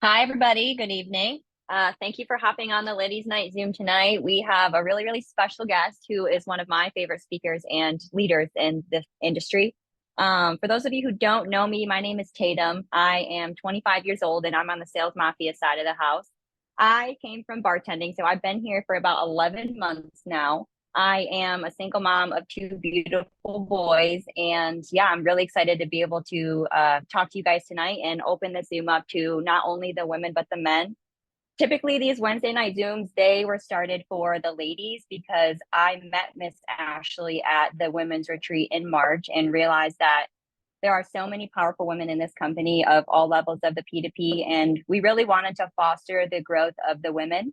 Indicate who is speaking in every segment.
Speaker 1: Hi, everybody. Good evening. Thank you for hopping on the Ladies Night Zoom tonight. We have a really, really special guest who is one of my favorite speakers and leaders in this industry. For those of you who don't know me, my name is Tatum. I am 25 years old and I'm on the sales mafia side of the house. I came from bartending, so I've been here for about 11 months now. I am a single mom of two beautiful boys. And yeah, I'm really excited to be able to talk to you guys tonight and open the Zoom up to not only the women, but the men. Typically, these Wednesday night Zooms, they were started for the ladies because I met Miss Ashley at the women's retreat in March and realized that there are so many powerful women in this company of all levels of the P2P. And we really wanted to foster the growth of the women.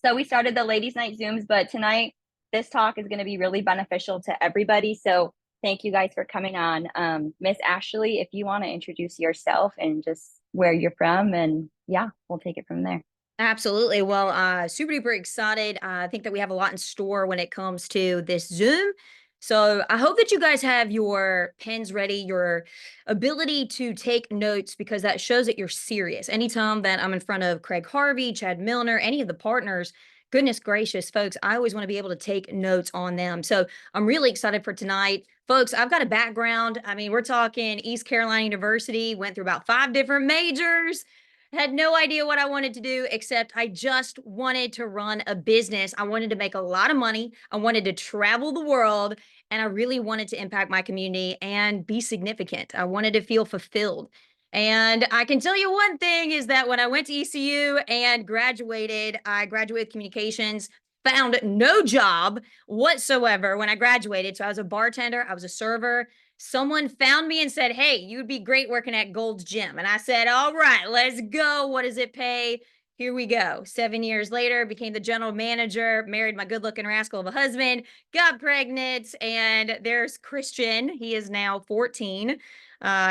Speaker 1: So we started the ladies night Zooms, but tonight this talk is going to be really beneficial to everybody. So thank you guys for coming on. Miss Ashley, if you want to introduce yourself and just where you're from, and yeah, we'll take it from there.
Speaker 2: Absolutely. Well, super duper excited. I think that we have a lot in store when it comes to this Zoom. So I hope that you guys have your pens ready, your ability to take notes, because that shows that you're serious. Anytime that I'm in front of Craig Harvey, Chad Milner, any of the partners, goodness gracious, folks, I always want to be able to take notes on them. So I'm really excited for tonight. Folks, I've got a background. I mean, we're talking East Carolina University, went through about 5 different majors, had no idea what I wanted to do, except I just wanted to run a business. I wanted to make a lot of money. I wanted to travel the world, and I really wanted to impact my community and be significant. I wanted to feel fulfilled. And I can tell you one thing is that when I went to ECU and graduated, I graduated communications, found no job whatsoever when I graduated. So I was a bartender, I was a server. Someone found me and said, "Hey, you'd be great working at Gold's Gym." And I said, "All right, let's go. What does it pay?" Here we go. 7 years later, became the general manager, married my good looking rascal of a husband, got pregnant. And there's Christian. He is now 14.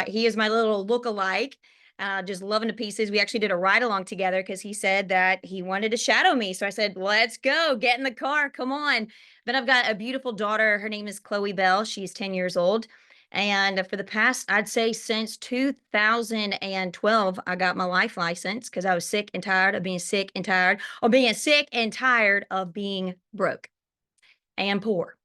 Speaker 2: He is my little look-alike. Just loving to pieces. We actually did a ride along together because he said that he wanted to shadow me. So I said, "Let's go. Get in the car. Come on." Then I've got a beautiful daughter. Her name is Chloe Bell. She's 10 years old. And for the past, I'd say since 2012, I got my life license because I was sick and tired of being sick and tired of being sick and tired of being broke and poor.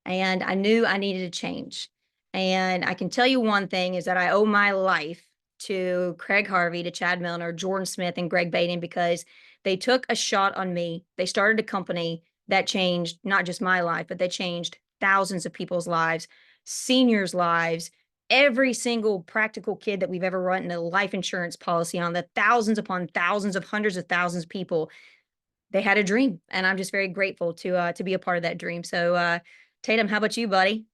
Speaker 2: And I knew I needed a change. And I can tell you one thing is that I owe my life to Craig Harvey, to Chad Milner, Jordan Smith, and Greg Baden, because they took a shot on me. They started a company that changed not just my life, but they changed thousands of people's lives, seniors' lives, every single practical kid that we've ever run a life insurance policy on, the thousands upon thousands of hundreds of thousands of people. They had a dream, and I'm just very grateful to be a part of that dream. So Tatum, how about you, buddy?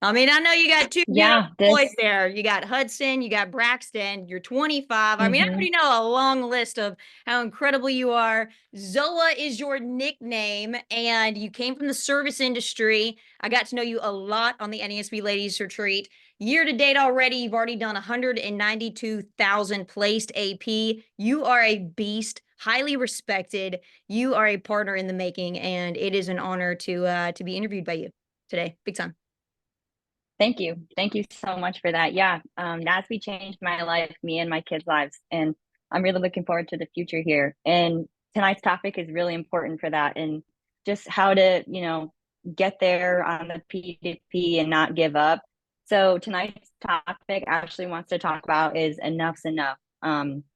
Speaker 2: I mean, I know you got two beautiful
Speaker 1: Yeah,
Speaker 2: boys
Speaker 1: this.
Speaker 2: there. You got Hudson, you got Braxton, you're 25. I mean, I
Speaker 1: Mhm.
Speaker 2: already know a long list of how incredible you are. Zoa is your nickname, and you came from the service industry. I got to know you a lot on the NASB Ladies Retreat. Year to date already, you've already done 192,000 placed AP. You are a beast, highly respected. You are a partner in the making, and it is an honor to be interviewed by you today. Big time.
Speaker 1: Thank you. Thank you so much for that. Yeah, NASB changed my life, me and my kids' lives, and I'm really looking forward to the future here. And tonight's topic is really important for that, and just how to, get there on the P2P and not give up. So tonight's topic Ashley wants to talk about is enough's enough.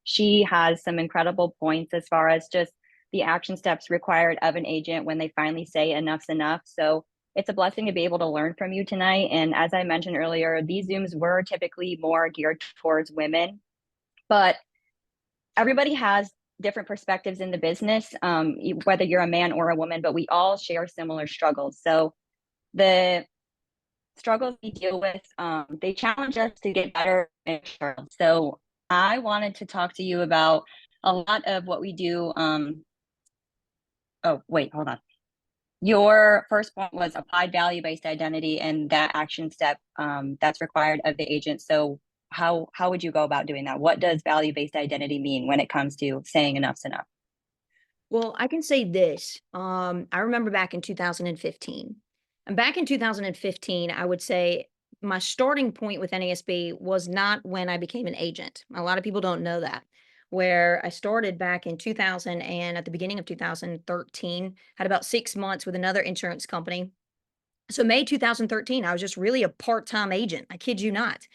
Speaker 1: She has some incredible points as far as just the action steps required of an agent when they finally say enough's enough. So it's a blessing to be able to learn from you tonight. And as I mentioned earlier, these Zooms were typically more geared towards women, but everybody has different perspectives in the business, whether you're a man or a woman, but we all share similar struggles. So the struggles we deal with, they challenge us to get better. So I wanted to talk to you about a lot of what we do. Oh, wait, hold on. Your first point was applied value-based identity and that action step that's required of the agent. So how would you go about doing that? What does value-based identity mean when it comes to saying enough's enough?
Speaker 2: Well, I can say this. I remember back in 2015. And back in 2015, I would say my starting point with NASB was not when I became an agent. A lot of people don't know that. Where I started back in 2000 and at the beginning of 2013, had about 6 months with another insurance company. So May 2013, I was just really a part-time agent. I kid you not.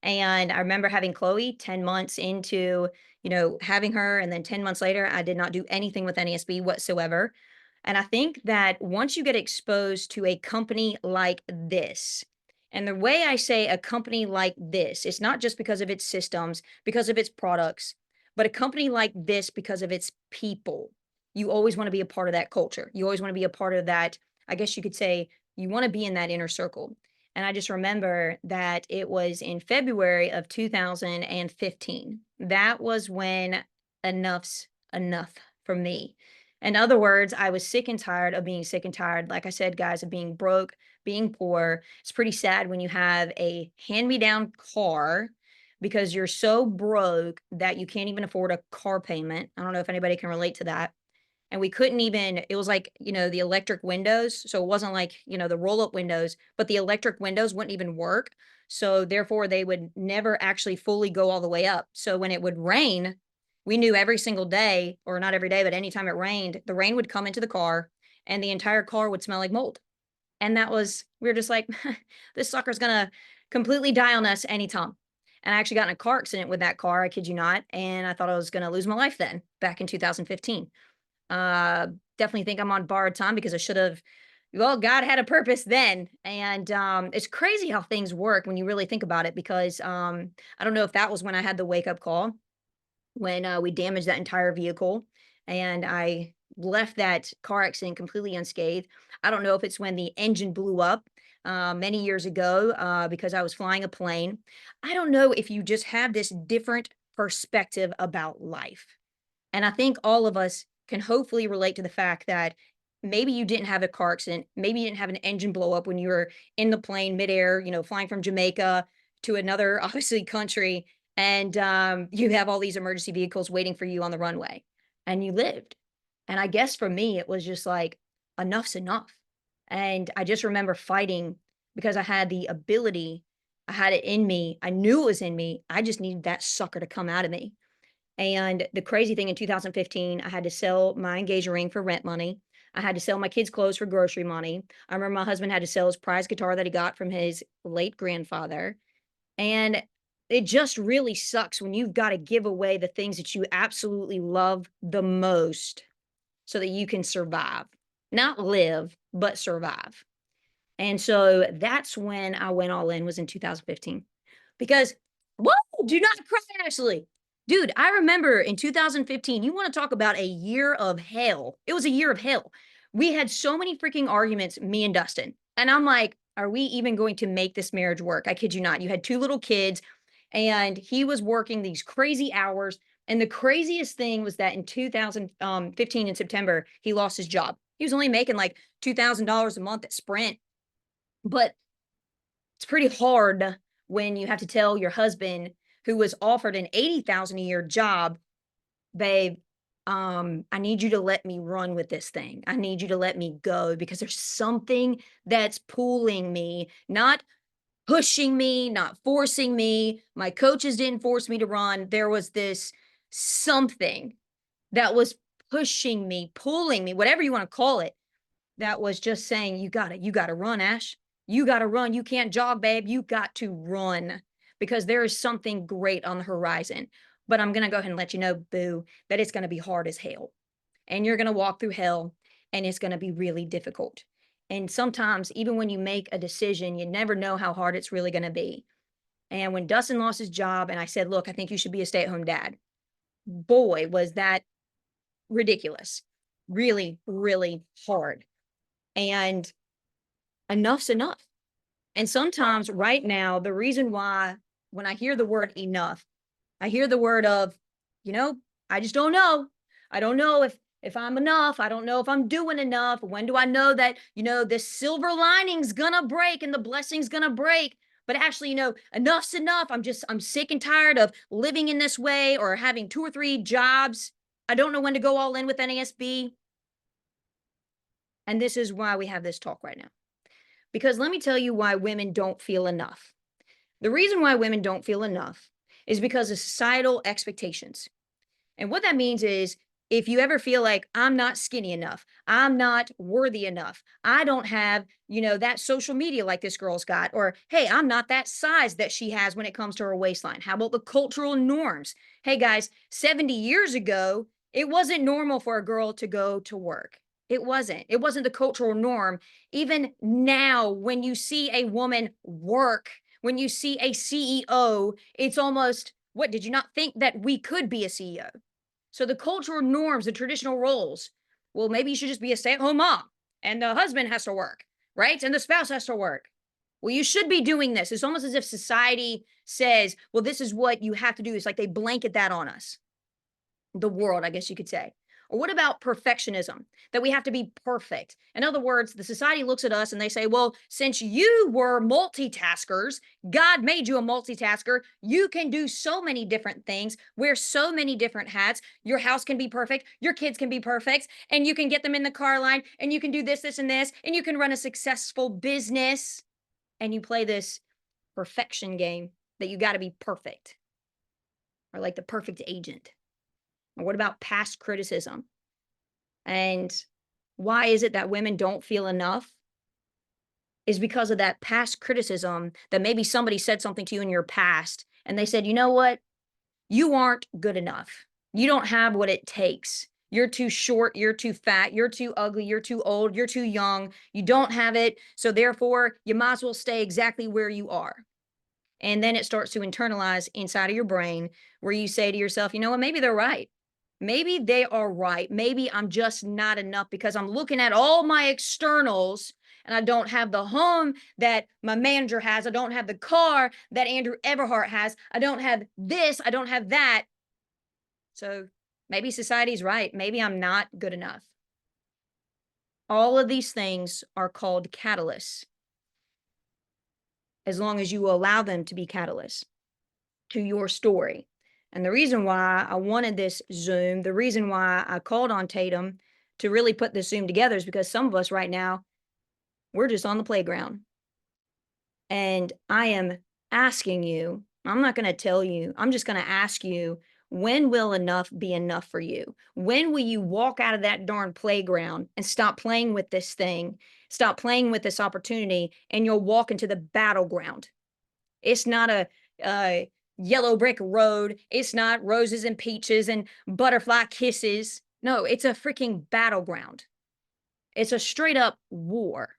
Speaker 2: And I remember having Chloe 10 months into, having her. And then 10 months later, I did not do anything with NASB whatsoever. And I think that once you get exposed to a company like this, and the way I say a company like this, it's not just because of its systems, because of its products, but a company like this because of its people. You always want to be a part of that culture. You always want to be a part of that. I guess you could say you want to be in that inner circle. And I just remember that it was in February of 2015. That was when enough's enough for me. In other words, I was sick and tired of being sick and tired. Like I said, guys, of being broke, being poor. It's pretty sad when you have a hand me down car because you're so broke that you can't even afford a car payment. I don't know if anybody can relate to that. And we couldn't even, it was like, the electric windows. So it wasn't like, the roll up windows, but the electric windows wouldn't even work. So therefore, they would never actually fully go all the way up. So when it would rain, we knew every single day, or not every day, but anytime it rained, the rain would come into the car and the entire car would smell like mold. And we were just like, this sucker's going to completely die on us anytime. And I actually got in a car accident with that car. I kid you not. And I thought I was going to lose my life then back in 2015. Uh, Definitely think I'm on borrowed time because I should have. Well, God had a purpose then, and it's crazy how things work when you really think about it. Because I don't know if that was when I had the wake up call when we damaged that entire vehicle, and I left that car accident completely unscathed. I don't know if it's when the engine blew up many years ago because I was flying a plane. I don't know if you just have this different perspective about life. And I think all of us can hopefully relate to the fact that maybe you didn't have a car accident, maybe you didn't have an engine blow up when you were in the plane midair, flying from Jamaica to another obviously country, and you have all these emergency vehicles waiting for you on the runway, and you lived. And I guess for me, it was just like enough's enough. And I just remember fighting because I had the ability, I had it in me, I knew it was in me. I just needed that sucker to come out of me. And the crazy thing in 2015, I had to sell my engagement ring for rent money. I had to sell my kids' clothes for grocery money. I remember my husband had to sell his prize guitar that he got from his late grandfather. And it just really sucks when you've got to give away the things that you absolutely love the most so that you can survive. Not live, but survive. And so that's when I went all in, was in 2015. Because, whoa, do not cry, Ashley. Dude, I remember in 2015, you want to talk about a year of hell. It was a year of hell. We had so many freaking arguments, me and Dustin. And I'm like, are we even going to make this marriage work? I kid you not. You had two little kids, and he was working these crazy hours. And the craziest thing was that in 2015 in September, he lost his job. He was only making like $2,000 a month at Sprint. But it's pretty hard when you have to tell your husband who was offered an 80,000 a year job, babe, I need you to let me run with this thing. I need you to let me go because there's something that's pulling me, not pushing me, not forcing me. My coaches didn't force me to run. There was this something that was pushing me, pulling me, whatever you want to call it, that was just saying, you gotta run, Ash. You gotta run. You can't jog, babe. You got to run because there is something great on the horizon. But I'm gonna go ahead and let you know, boo, that it's gonna be hard as hell. And you're gonna walk through hell and it's gonna be really difficult. And sometimes, even when you make a decision, you never know how hard it's really gonna be. And when Dustin lost his job and I said, look, I think you should be a stay-at-home dad, boy, was that ridiculous. Really, really hard. And enough's enough. And sometimes right now, the reason why when I hear the word enough, I hear the word of, you know, I just don't know. I don't know if I'm enough. I don't know if I'm doing enough. When do I know that, this silver lining's gonna break and the blessing's gonna break? But actually, enough's enough. I'm sick and tired of living in this way or having 2 or 3 jobs. I don't know when to go all in with NASB. And this is why we have this talk right now. Because let me tell you why women don't feel enough. The reason why women don't feel enough is because of societal expectations. And what that means is if you ever feel like I'm not skinny enough, I'm not worthy enough, I don't have, that social media like this girl's got, or hey, I'm not that size that she has when it comes to her waistline. How about the cultural norms? Hey guys, 70 years ago, it wasn't normal for a girl to go to work. It wasn't. It wasn't the cultural norm. Even now, when you see a woman work, when you see a CEO, it's almost, what, did you not think that we could be a CEO? So the cultural norms, the traditional roles, well, maybe you should just be a stay-at-home mom and the husband has to work, right? And the spouse has to work. Well, you should be doing this. It's almost as if society says, well, this is what you have to do. It's like they blanket that on us, the world, I guess you could say. Or what about perfectionism? That we have to be perfect. In other words, the society looks at us and they say, well, since you were multitaskers, God made you a multitasker. You can do so many different things, wear so many different hats. Your house can be perfect. Your kids can be perfect. And you can get them in the car line and you can do this, this, and this. And you can run a successful business. And you play this perfection game that you got to be perfect, or like the perfect agent. Or what about past criticism? And why is it that women don't feel enough? Is because of that past criticism, that maybe somebody said something to you in your past and they said, you know what? You aren't good enough. You don't have what it takes. You're too short. You're too fat. You're too ugly. You're too old. You're too young. You don't have it. So therefore, you might as well stay exactly where you are. And then it starts to internalize inside of your brain where you say to yourself, you know what? Maybe they're right. Maybe they are right. Maybe I'm just not enough because I'm looking at all my externals and I don't have the home that my manager has. I don't have the car that Andrew Everhart has. I don't have this. I don't have that. So maybe society's right. Maybe I'm not good enough. All of these things are called catalysts, as long as you allow them to be catalysts to your story. And the reason why I wanted this Zoom, the reason why I called on Tatum to really put this Zoom together is because some of us right now, we're just on the playground. And I am asking you, I'm not going to tell you, I'm just going to ask you, when will enough be enough for you? When will you walk out of that darn playground and stop playing with this thing, stop playing with this opportunity, and you'll walk into the battleground? It's not a yellow brick road. It's not roses and peaches and butterfly kisses. No, it's a freaking battleground. It's a straight up war.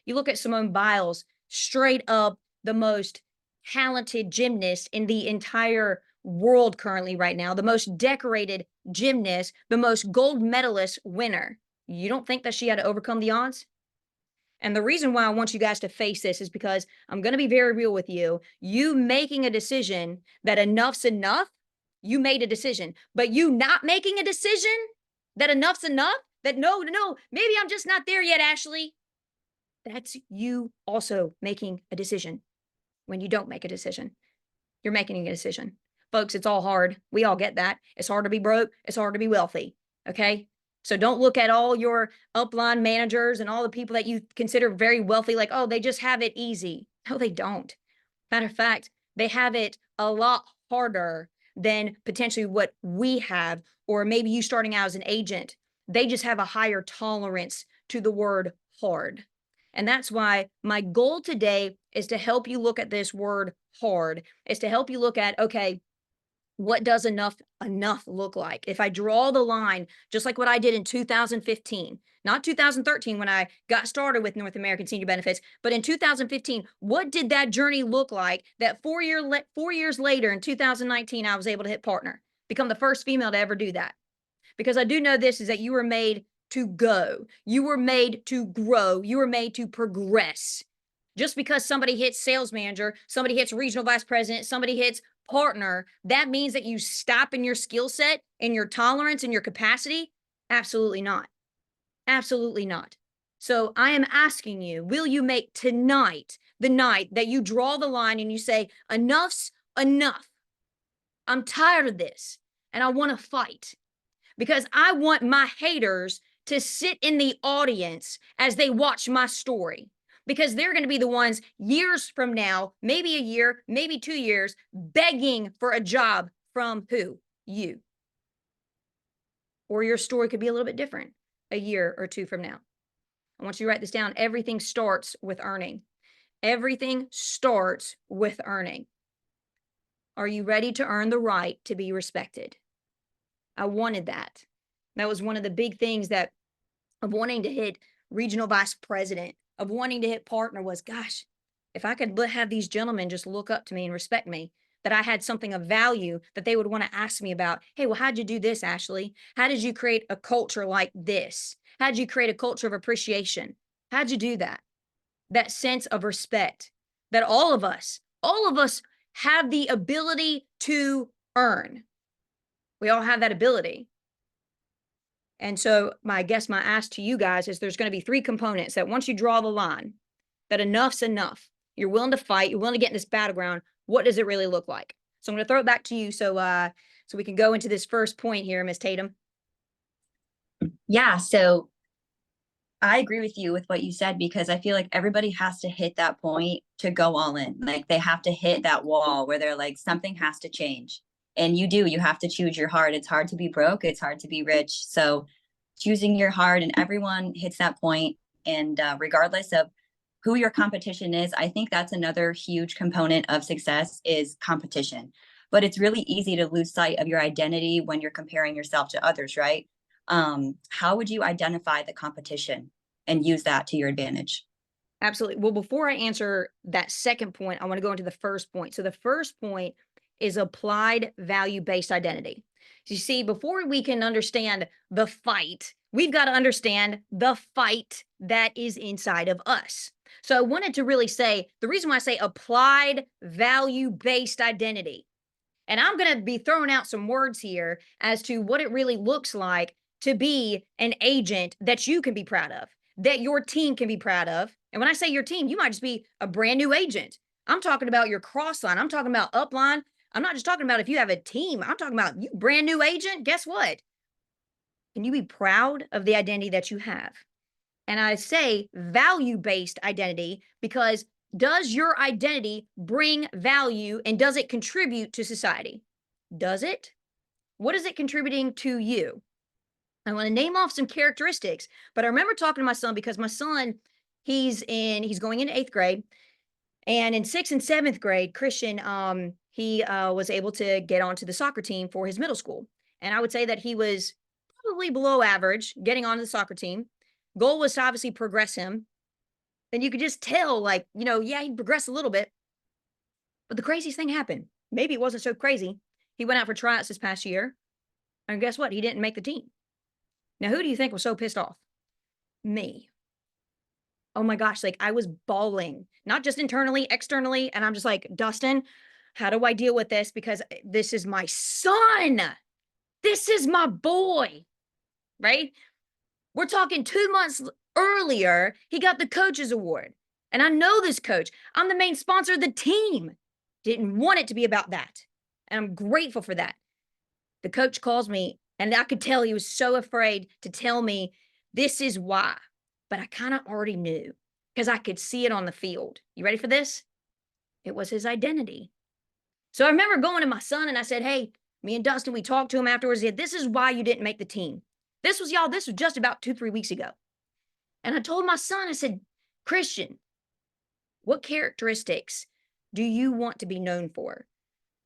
Speaker 2: You look at Simone Biles, straight up the most talented gymnast in the entire world currently right now, the most decorated gymnast, the most gold medalist winner. You don't think that she had to overcome the odds? And the reason why I want you guys to face this is because I'm going to be very real with you. You making a decision that enough's enough, you made a decision, but you not making a decision that enough's enough, that no, maybe I'm just not there yet, Ashley. That's you also making a decision. When you don't make a decision, you're making a decision. Folks, it's all hard. We all get that. It's hard to be broke. It's hard to be wealthy. Okay. So don't look at all your upline managers and all the people that you consider very wealthy like, oh, they just have it easy. No, they don't. Matter of fact, they have it a lot harder than potentially what we have, or maybe you starting out as an agent. They just have a higher tolerance to the word hard. And that's why my goal today is to help you look at this word hard, is to help you look at, okay, what does enough look like? If I draw the line, just like what I did in 2015, not 2013 when I got started with North American Senior Benefits, but in 2015, what did that journey look like that 4 years later in 2019, I was able to hit partner, become the first female to ever do that? Because I do know this is that you were made to go. You were made to grow. You were made to progress. Just because somebody hits sales manager, somebody hits regional vice president, somebody hits partner, that means that you stop in your skill set and your tolerance and your capacity? Absolutely not. Absolutely not. So I am asking you, will you make tonight the night that you draw the line and you say, enough's enough? I'm tired of this and I want to fight, because I want my haters to sit in the audience as they watch my story. because they're going to be the ones years from now, maybe a year, maybe 2 years, begging for a job from who? You. Or your story could be a little bit different a year or two from now. I want you to write this down. Everything starts with earning. Everything starts with earning. Are you ready to earn the right to be respected? I wanted that. That was one of the big things that of wanting to hit regional vice president, of wanting to hit partner was, gosh, if I could have these gentlemen just look up to me and respect me, that I had something of value that they would want to ask me about. Hey, well, how'd you do this, Ashley? How did you create a culture like this? How'd you create a culture of appreciation? How'd you do that? That sense of respect that all of us have the ability to earn. We all have that ability. And so my ask to you guys is there's going to be 3 components that once you draw the line, that enough's enough. You're willing to fight, you're willing to get in this battleground. What does it really look like? So I'm going to throw it back to you so we can go into this first point here, Miss Tatum.
Speaker 1: Yeah, so I agree with you with what you said, because I feel like everybody has to hit that point to go all in. Like they have to hit that wall where they're like, something has to change. And you have to choose your heart. It's hard to be broke. It's hard to be rich. So choosing your heart, and everyone hits that point. And regardless of who your competition is, I think that's another huge component of success is competition. But it's really easy to lose sight of your identity when you're comparing yourself to others, right? How would you identify the competition and use that to your advantage?
Speaker 2: Absolutely. Well, before I answer that second point, I want to go into the first point. So the first point is applied value-based identity. So you see, before we can understand the fight, we've got to understand the fight that is inside of us. So I wanted to really say the reason why I say applied value-based identity, and I'm going to be throwing out some words here as to what it really looks like to be an agent that you can be proud of, that your team can be proud of. And when I say your team, you might just be a brand new agent. I'm talking about your cross line. I'm talking about upline. I'm not just talking about if you have a team. I'm talking about you brand new agent. Guess what? Can you be proud of the identity that you have? And I say value-based identity because does your identity bring value and does it contribute to society? Does it? What is it contributing to you? I want to name off some characteristics, but I remember talking to my son because my son, he's going into 8th grade, and in 6th and 7th grade, Christian, he was able to get onto the soccer team for his middle school. And I would say that he was probably below average getting onto the soccer team. Goal was to obviously progress him. And you could just tell, like, yeah, he progressed a little bit. But the craziest thing happened. Maybe it wasn't so crazy. He went out for tryouts this past year. And guess what? He didn't make the team. Now, who do you think was so pissed off? Me. Oh my gosh, like I was bawling, not just internally, externally. And I'm just like, Dustin, how do I deal with this? Because this is my son. This is my boy, right? We're talking 2 months earlier, he got the coach's award. And I know this coach. I'm the main sponsor of the team. Didn't want it to be about that. And I'm grateful for that. The coach calls me, and I could tell he was so afraid to tell me this is why. But I kind of already knew because I could see it on the field. You ready for this? It was his identity. So I remember going to my son and I said, hey, me and Dustin, we talked to him afterwards. He said, this is why you didn't make the team. This was just about 2-3 weeks ago. And I told my son, I said, Christian, what characteristics do you want to be known for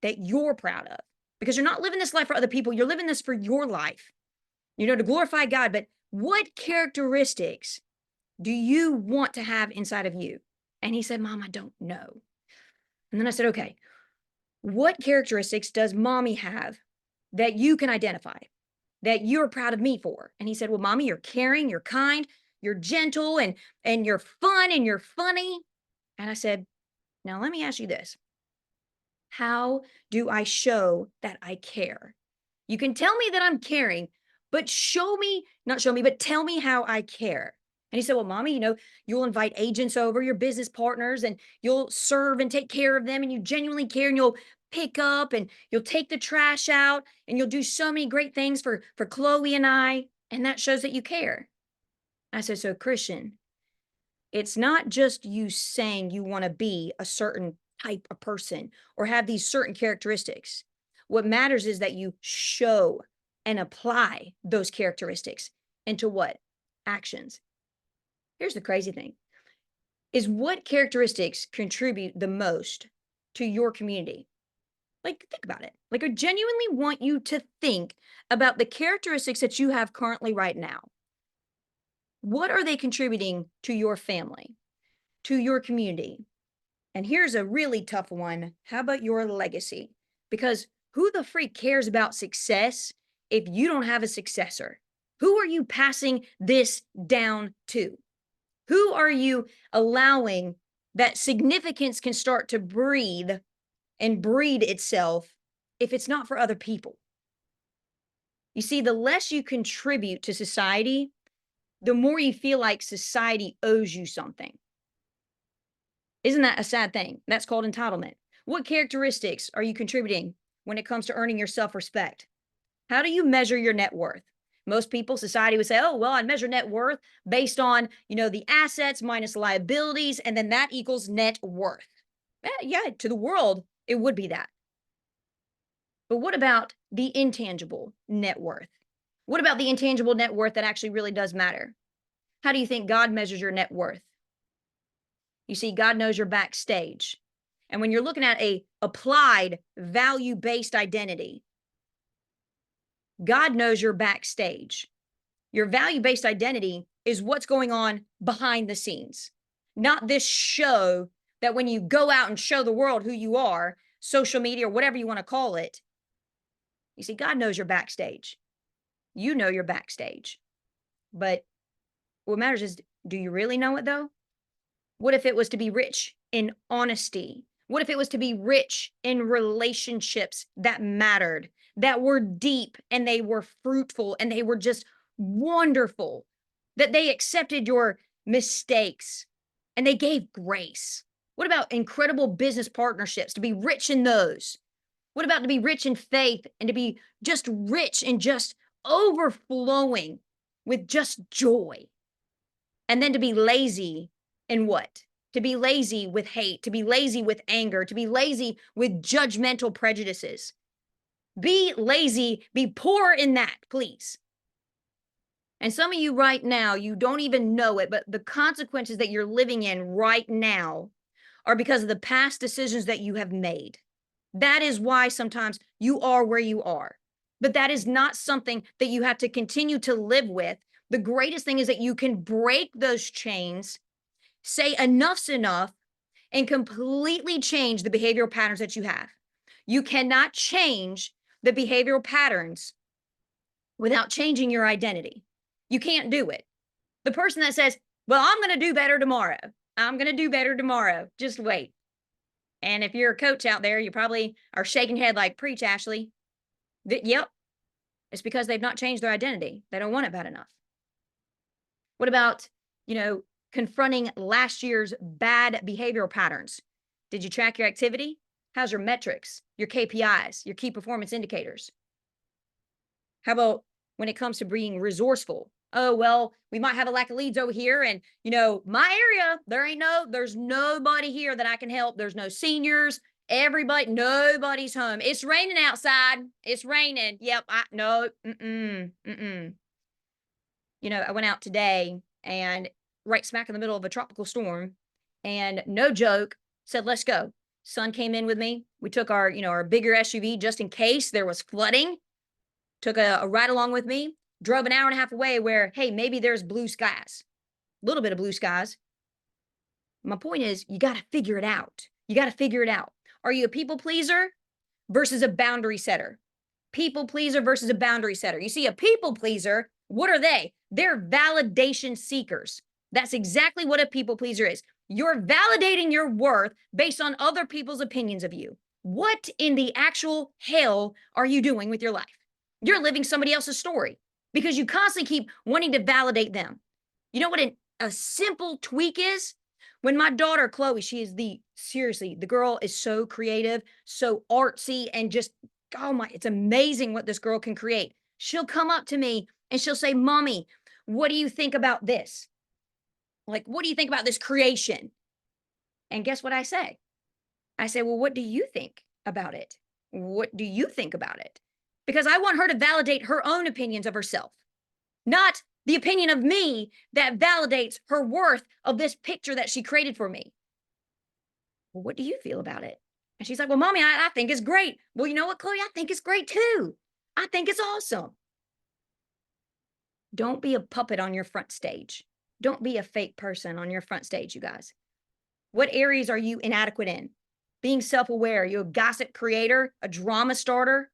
Speaker 2: that you're proud of? Because you're not living this life for other people. You're living this for your life, to glorify God. But what characteristics do you want to have inside of you? And he said, Mom, I don't know. And then I said, okay, what characteristics does mommy have that you can identify, that you're proud of me for? And he said, well, Mommy, you're caring, you're kind, you're gentle, and you're fun and you're funny. And I said, now let me ask you this. How do I show that I care? You can tell me that I'm caring, but tell me how I care. And he said, well, Mommy, you'll invite agents over, your business partners, and you'll serve and take care of them, and you genuinely care, and you'll pick up and you'll take the trash out, and you'll do so many great things for Chloe and I, and that shows that you care. I said, so Christian, It's not just you saying you want to be a certain type of person or have these certain characteristics. What matters is that you show and apply those characteristics into what? Actions. Here's the crazy thing is what characteristics contribute the most to your community? Like, think about it. Like, I genuinely want you to think about the characteristics that you have currently right now. What are they contributing to your family, to your community? And here's a really tough one. How about your legacy? Because who the freak cares about success if you don't have a successor? Who are you passing this down to? Who are you allowing that significance can start to breathe and breed itself if it's not for other people? You see, the less you contribute to society, the more you feel like society owes you something. Isn't that a sad thing? That's called entitlement. What characteristics are you contributing when it comes to earning your self-respect? How do you measure your net worth? Most people, society would say, oh, well, I measure net worth based on, the assets minus liabilities, and then that equals net worth. Yeah, to the world, it would be that. But what about the intangible net worth? What about the intangible net worth that actually really does matter? How do you think God measures your net worth? You see, God knows you're backstage. And when you're looking at a applied value-based identity, God knows you're backstage. Your value-based identity is what's going on behind the scenes, not this show that when you go out and show the world who you are, social media or whatever you want to call it. You see, God knows you're backstage. You know you're backstage. But what matters is, do you really know it though? What if it was to be rich in honesty? What if it was to be rich in relationships that mattered, that were deep and they were fruitful and they were just wonderful, that they accepted your mistakes and they gave grace? What about incredible business partnerships, to be rich in those? What about to be rich in faith and to be just rich and just overflowing with just joy? And then to be lazy in what? To be lazy with hate, to be lazy with anger, to be lazy with judgmental prejudices. Be lazy, be poor in that, please. And some of you right now, you don't even know it, but the consequences that you're living in right now are because of the past decisions that you have made. That is why sometimes you are where you are. But that is not something that you have to continue to live with. The greatest thing is that you can break those chains, say enough's enough, and completely change the behavioral patterns that you have. You cannot change the behavioral patterns without changing your identity. You can't do it. The person that says, well, I'm going to do better tomorrow. I'm going to do better tomorrow. Just wait. And if you're a coach out there, you probably are shaking your head like, preach, Ashley. Yep. It's because they've not changed their identity. They don't want it bad enough. What about, confronting last year's bad behavioral patterns? Did you track your activity? How's your metrics, your KPIs, your key performance indicators? How about when it comes to being resourceful? Oh, well, we might have a lack of leads over here. And, my area, there's nobody here that I can help. There's no seniors. Nobody's home. It's raining outside. It's raining. Yep. No. I went out today and right smack in the middle of a tropical storm, and no joke, said, let's go. Son came in with me. We took our bigger SUV just in case there was flooding. Took a ride along with me, drove an hour and a half away where, hey, maybe there's blue skies, a little bit of blue skies. My point is, you got to figure it out. You got to figure it out. Are you a people pleaser versus a boundary setter? People pleaser versus a boundary setter. You see, a people pleaser, what are they? They're validation seekers. That's exactly what a people pleaser is. You're validating your worth based on other people's opinions of you. What in the actual hell are you doing with your life? You're living somebody else's story because you constantly keep wanting to validate them. You know what a simple tweak is? When my daughter, Chloe, seriously, the girl is so creative, so artsy, and just, it's amazing what this girl can create. She'll come up to me and she'll say, Mommy, what do you think about this? Like, what do you think about this creation? And guess what I say? I say, well, what do you think about it? What do you think about it? Because I want her to validate her own opinions of herself, not the opinion of me that validates her worth of this picture that she created for me. Well, what do you feel about it? And she's like, well, mommy, I think it's great. Well, you know what, Chloe? I think it's great too. I think it's awesome. Don't be a puppet on your front stage. Don't be a fake person on your front stage, you guys. What areas are you inadequate in? Being self-aware. Are you a gossip creator, a drama starter?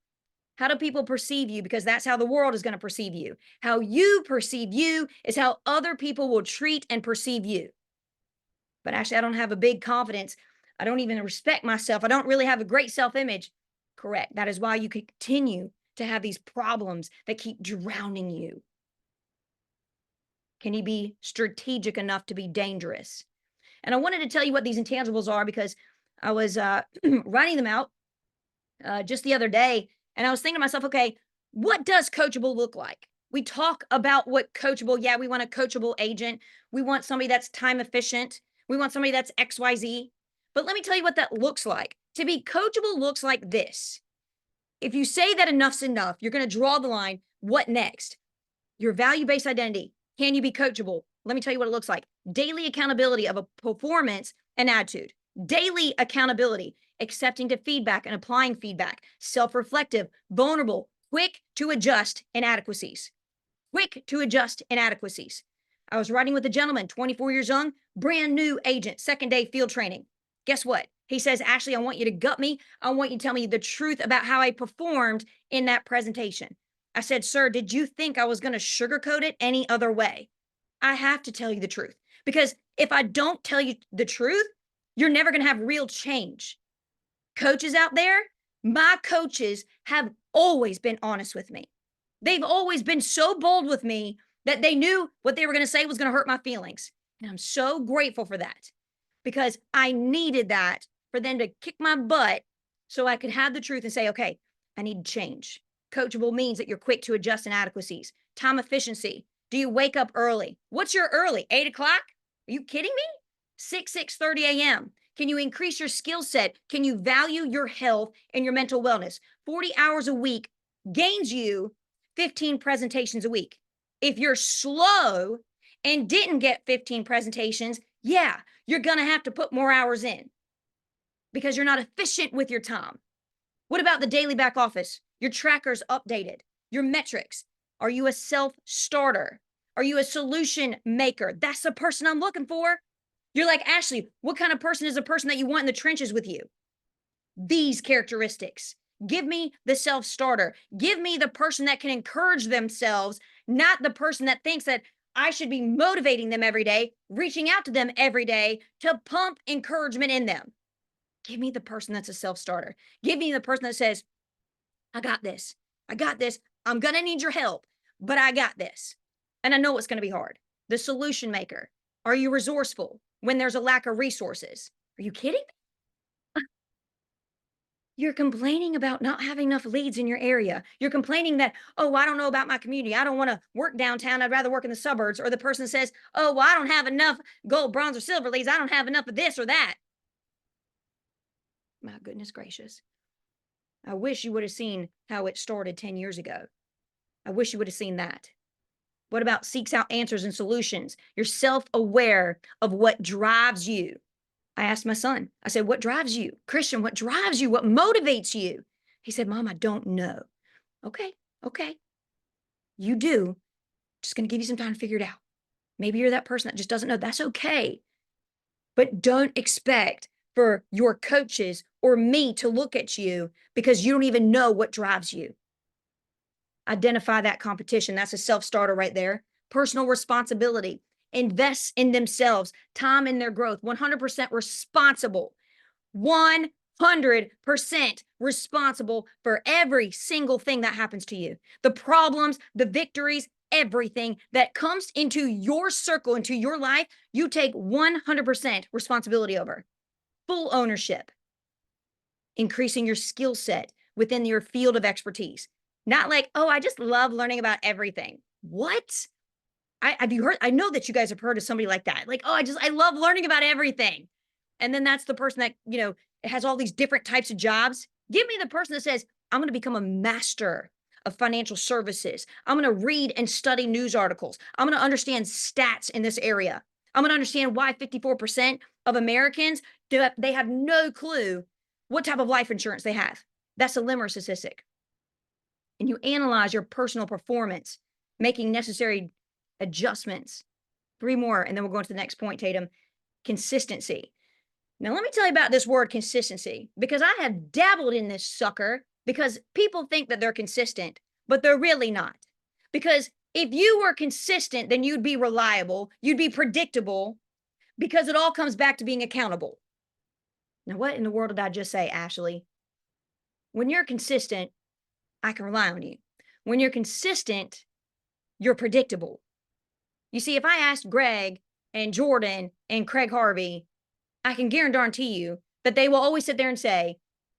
Speaker 2: How do people perceive you? Because that's how the world is going to perceive you. How you perceive you is how other people will treat and perceive you. But actually, I don't have a big confidence. I don't even respect myself. I don't really have a great self-image. Correct. That is why you continue to have these problems that keep drowning you. Can you be strategic enough to be dangerous? And I wanted to tell you what these intangibles are because I was writing them out just the other day. And I was thinking to myself, okay, what does coachable look like? We talk about what coachable, yeah, we want a coachable agent. We want somebody that's time efficient. We want somebody that's XYZ. But let me tell you what that looks like. To be coachable looks like this. If you say that enough's enough, you're going to draw the line. What next? Your value-based identity. Can you be coachable? Let me tell you what it looks like. Daily accountability of a performance and attitude. Daily accountability, accepting to feedback and applying feedback. Self-reflective, vulnerable, quick to adjust inadequacies. Quick to adjust inadequacies. I was riding with a gentleman, 24 years young, brand new agent, second day field training. Guess what? He says, Ashley, I want you to gut me. I want you to tell me the truth about how I performed in that presentation. I said, sir, did you think I was going to sugarcoat it any other way? I have to tell you the truth because if I don't tell you the truth, you're never going to have real change. Coaches out there, my coaches have always been honest with me. They've always been so bold with me that they knew what they were going to say was going to hurt my feelings. And I'm so grateful for that because I needed that for them to kick my butt so I could have the truth and say, okay, I need to change. Coachable means that you're quick to adjust inadequacies. Time efficiency. Do you wake up early? What's your early? 8 o'clock? Are you kidding me? 6:30 a.m. Can you increase your skill set? Can you value your health and your mental wellness? 40 hours a week gains you 15 presentations a week. If you're slow and didn't get 15 presentations, yeah, you're going to have to put more hours in because you're not efficient with your time. What about the daily back office? Your trackers updated, your metrics. Are you a self-starter? Are you a solution maker? That's the person I'm looking for. You're like, Ashley, what kind of person is a person that you want in the trenches with you? These characteristics. Give me the self-starter. Give me the person that can encourage themselves, not the person that thinks that I should be motivating them every day, reaching out to them every day to pump encouragement in them. Give me the person that's a self-starter. Give me the person that says, I got this. I got this. I'm going to need your help, but I got this. And I know it's going to be hard. The solution maker. Are you resourceful when there's a lack of resources? Are you kidding? You're complaining about not having enough leads in your area. You're complaining that, oh, I don't know about my community. I don't want to work downtown. I'd rather work in the suburbs. Or the person says, oh, well, I don't have enough gold, bronze, or silver leads. I don't have enough of this or that. My goodness gracious. I wish you would have seen how it started 10 years ago. I wish you would have seen that. What about seeks out answers and solutions? You're self-aware of what drives you. I asked my son, I said, what drives you? Christian, what drives you? What motivates you? He said, Mom, I don't know. Okay. You do. Just going to give you some time to figure it out. Maybe you're that person that just doesn't know. That's okay. But don't expect for your coaches or me to look at you because you don't even know what drives you. Identify that competition. That's a self-starter right there. Personal responsibility. Invest in themselves, time in their growth. 100% responsible. 100% responsible for every single thing that happens to you. The problems, the victories, everything that comes into your circle, into your life, you take 100% responsibility over. Full ownership. Increasing your skill set within your field of expertise. Not like, oh, I just love learning about everything. What? Have you heard? I know that you guys have heard of somebody like that. Like, oh, I love learning about everything. And then that's the person that, has all these different types of jobs. Give me the person that says, I'm going to become a master of financial services. I'm going to read and study news articles. I'm going to understand stats in this area. I'm going to understand why 54% of Americans they have no clue what type of life insurance they have. That's a LIMER statistic. And you analyze your personal performance, making necessary adjustments. 3 more, and then we'll go on to the next point, Tatum. Consistency. Now, let me tell you about this word consistency, because I have dabbled in this sucker, because people think that they're consistent, but they're really not. Because if you were consistent, then you'd be reliable, you'd be predictable, because it all comes back to being accountable. Now, what in the world did I just say, Ashley? When you're consistent, I can rely on you. When you're consistent, you're predictable. You see, if I asked Greg and Jordan and Craig Harvey, I can guarantee you that they will always sit there and say,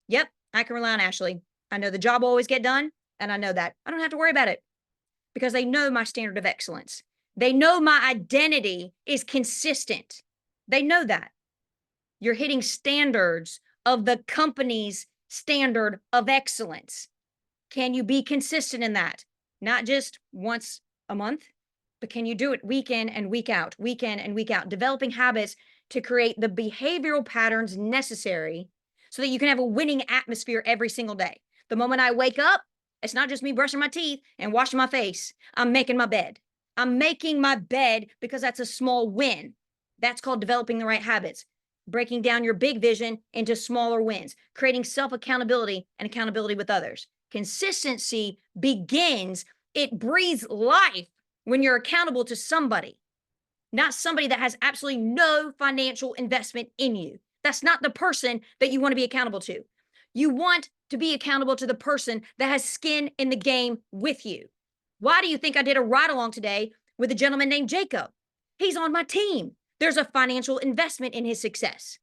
Speaker 2: yep, I can rely on Ashley. I know the job will always get done, and I know that. I don't have to worry about it because they know my standard of excellence. They know my identity is consistent. They know that. You're hitting standards of the company's standard of excellence. Can you be consistent in that? Not just once a month, but can you do it week in and week out, developing habits to create the behavioral patterns necessary so that you can have a winning atmosphere every single day. The moment I wake up, it's not just me brushing my teeth and washing my face. I'm making my bed. I'm making my bed because that's a small win. That's called developing the right habits, breaking down your big vision into smaller wins, creating self-accountability and accountability with others. Consistency begins, it breathes life when you're accountable to somebody, not somebody that has absolutely no financial investment in you. That's not the person that you want to be accountable to. You want to be accountable to the person that has skin in the game with you. Why do you think I did a ride along today with a gentleman named Jacob? He's on my team. There's a financial investment in his success.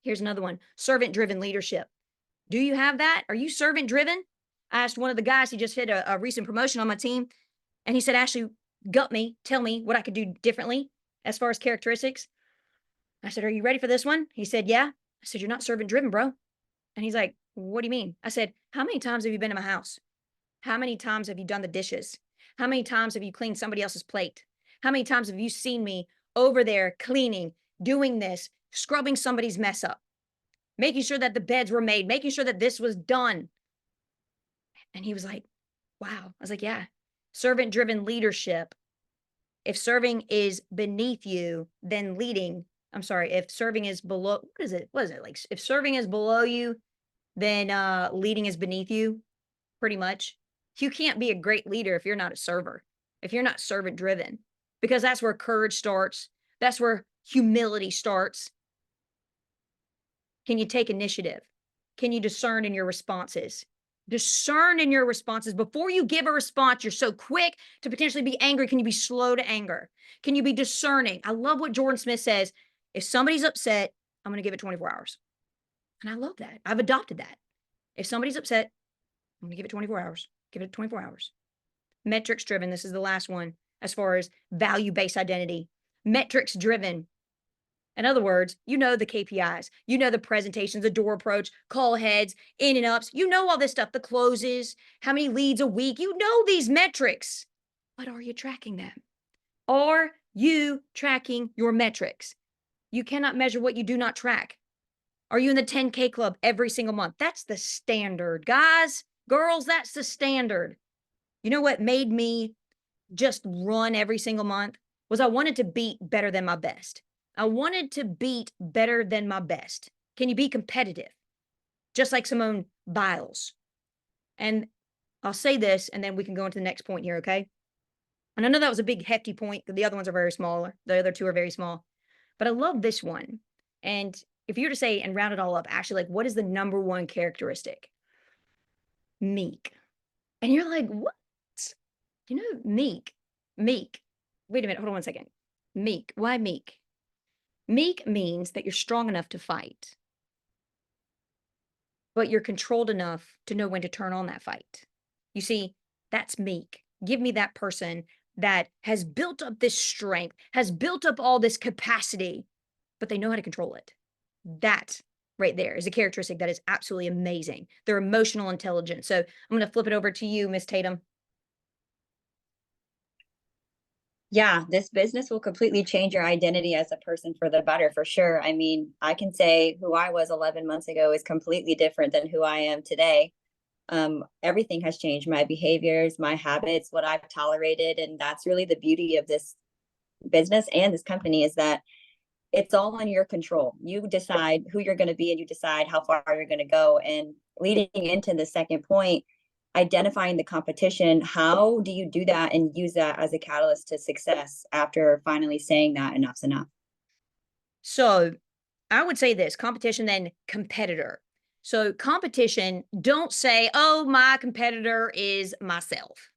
Speaker 2: Here's another one, servant-driven leadership. Do you have that? Are you servant-driven? I asked one of the guys, he just hit a recent promotion on my team, and he said, Ashley, gut me, tell me what I could do differently as far as characteristics. I said, are you ready for this one? He said, yeah. I said, you're not servant-driven, bro. And he's like, what do you mean? I said, how many times have you been in my house? How many times have you done the dishes? How many times have you cleaned somebody else's plate? How many times have you seen me over there cleaning, doing this, scrubbing somebody's mess up, making sure that the beds were made, making sure that this was done? And he was like, wow. I was like, yeah, servant-driven leadership. If serving is beneath you, then leading, I'm sorry, if serving is below, what is it? What is it? Like, if serving is below you, then leading is beneath you, pretty much. You can't be a great leader if you're not a server, if you're not servant driven, because that's where courage starts. That's where humility starts. Can you take initiative? Can you discern in your responses? Discern in your responses. Before you give a response, you're so quick to potentially be angry. Can you be slow to anger? Can you be discerning? I love what Jordan Smith says. If somebody's upset, I'm going to give it 24 hours. And I love that. I've adopted that. If somebody's upset, I'm going to give it 24 hours. Give it 24 hours. Metrics driven. This is the last one as far as value-based identity. Metrics driven. In other words, you know the KPIs, you know the presentations, the door approach, call heads, in and ups, you know all this stuff, the closes, how many leads a week, you know these metrics. But are you tracking them? Are you tracking your metrics? You cannot measure what you do not track. Are you in the 10K club every single month? That's the standard. Guys, girls, that's the standard. You know what made me just run every single month was I wanted to beat better than my best. I wanted to beat better than my best. Can you be competitive? Just like Simone Biles. And I'll say this, and then we can go into the next point here, okay? And I know that was a big hefty point, because the other ones are very small. The other two are very small. But I love this one. And if you were to say and round it all up, actually, like, what is the number one characteristic? Meek. And you're like, what? You know, meek. Wait a minute, hold on one second. Meek. Why meek? Meek means that you're strong enough to fight, but you're controlled enough to know when to turn on that fight. You see, that's meek. Give me that person that has built up this strength, has built up all this capacity, but they know how to control it. That right there is a characteristic that is absolutely amazing. Their emotional intelligence. So I'm going to flip it over to you, Miss Tatum.
Speaker 1: Yeah, this business will completely change your identity as a person for the better, for sure. I mean, I can say who I was 11 months ago is completely different than who I am today. Everything has changed, my behaviors, my habits, what I've tolerated. And that's really the beauty of this business and this company, is that it's all in your control. You decide who you're going to be, and you decide how far you're going to go. And leading into the second point, identifying the competition, how do you do that and use that as a catalyst to success after finally saying that enough's enough?
Speaker 2: So I would say this: competition, then competitor. So competition, don't say, oh, my competitor is myself.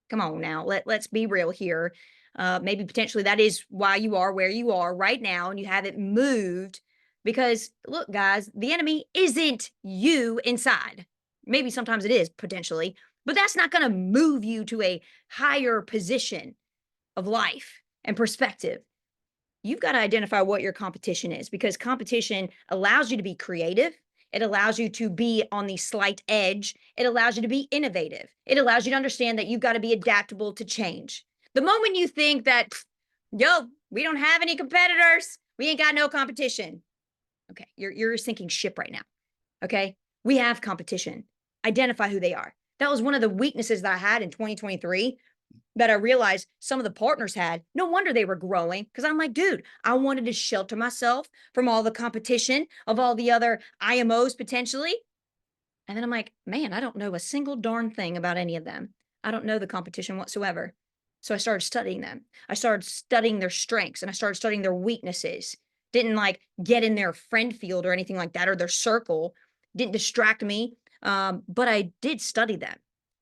Speaker 2: Come on now, let's be real here. Maybe potentially that is why you are where you are right now and you haven't moved, because look, guys, the enemy isn't you inside. Maybe sometimes it is potentially, but that's not going to move you to a higher position of life and perspective. You've got to identify what your competition is, because competition allows you to be creative. It allows you to be on the slight edge. It allows you to be innovative. It allows you to understand that you've got to be adaptable to change. The moment you think that, yo, we don't have any competitors, we ain't got no competition. Okay, you're sinking ship right now. Okay, we have competition. Identify who they are. That was one of the weaknesses that I had in 2023, that I realized some of the partners had. No wonder they were growing, because I'm like, dude, I wanted to shelter myself from all the competition of all the other IMOs potentially. And then I'm like, man, I don't know a single darn thing about any of them. I don't know the competition whatsoever. So I started studying them. I started studying their strengths and I started studying their weaknesses. Didn't like get in their friend field or anything like that, or their circle. Didn't distract me. But I did study them.